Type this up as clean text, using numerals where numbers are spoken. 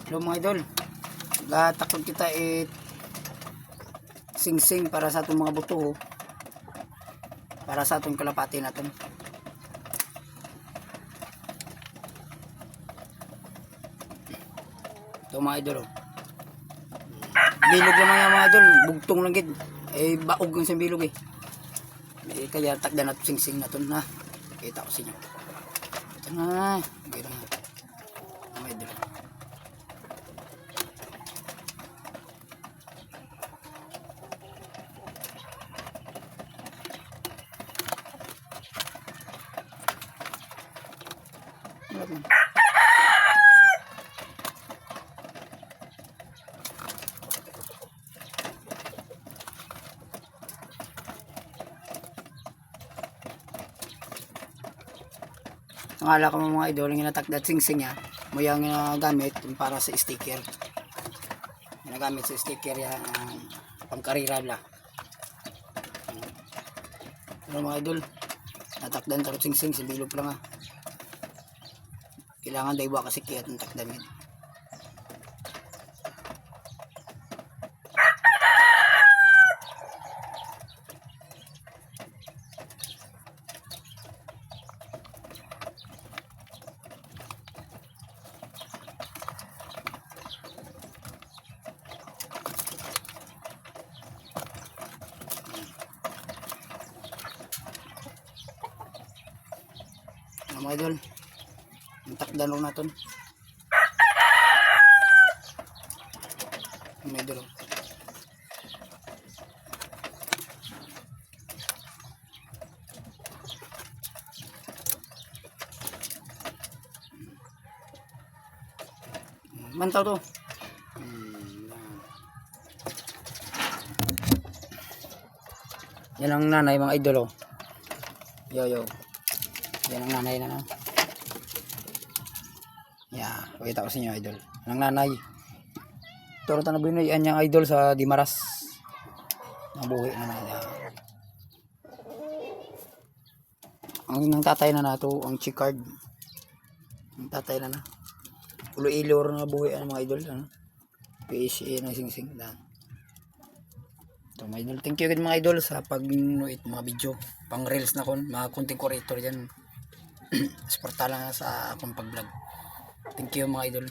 Hello mga idol, gatakod kita sing-sing para sa itong mga buto, para sa itong kalapati natin. Ito mga idol, bilog naman yan mga idol, bugtong lang gid, baog yung sa bilog kaya takdan natin sing-sing natin na kita ko sa inyo. Ito na, okay na mga idol. Akala ko mga idol, yung natakdat sing-sing ya, mo yung gamit para sa sticker. Ginagamit sa sticker ya, pangkarira la. Ano mga idol, natakdan tarot sing-sing, si bilog lang kailangan daywa kasi kiyat ng takdan yun. Mga idol, takdan lang natin mga idol. Mantaw to. Yan ang nanay mga idol. Yo. Yan ang nanay na. Yeah, pakita ko sa inyo idol. Ang nanay. Turo ta na binuyan niyang idol sa Dimaras. Nabuhi na yan. Ang tatay na nato, ang chicard. Ang tatay na. Ulo-ilor na buhi ang mga idol. PSA na sing-sing. Ito mga idol. Thank you mga idol sa pag-nuit mga video. Pang reels na kon, mga content creator dyan. Suporta lang sa akong pag-vlog. Thank you mga idol.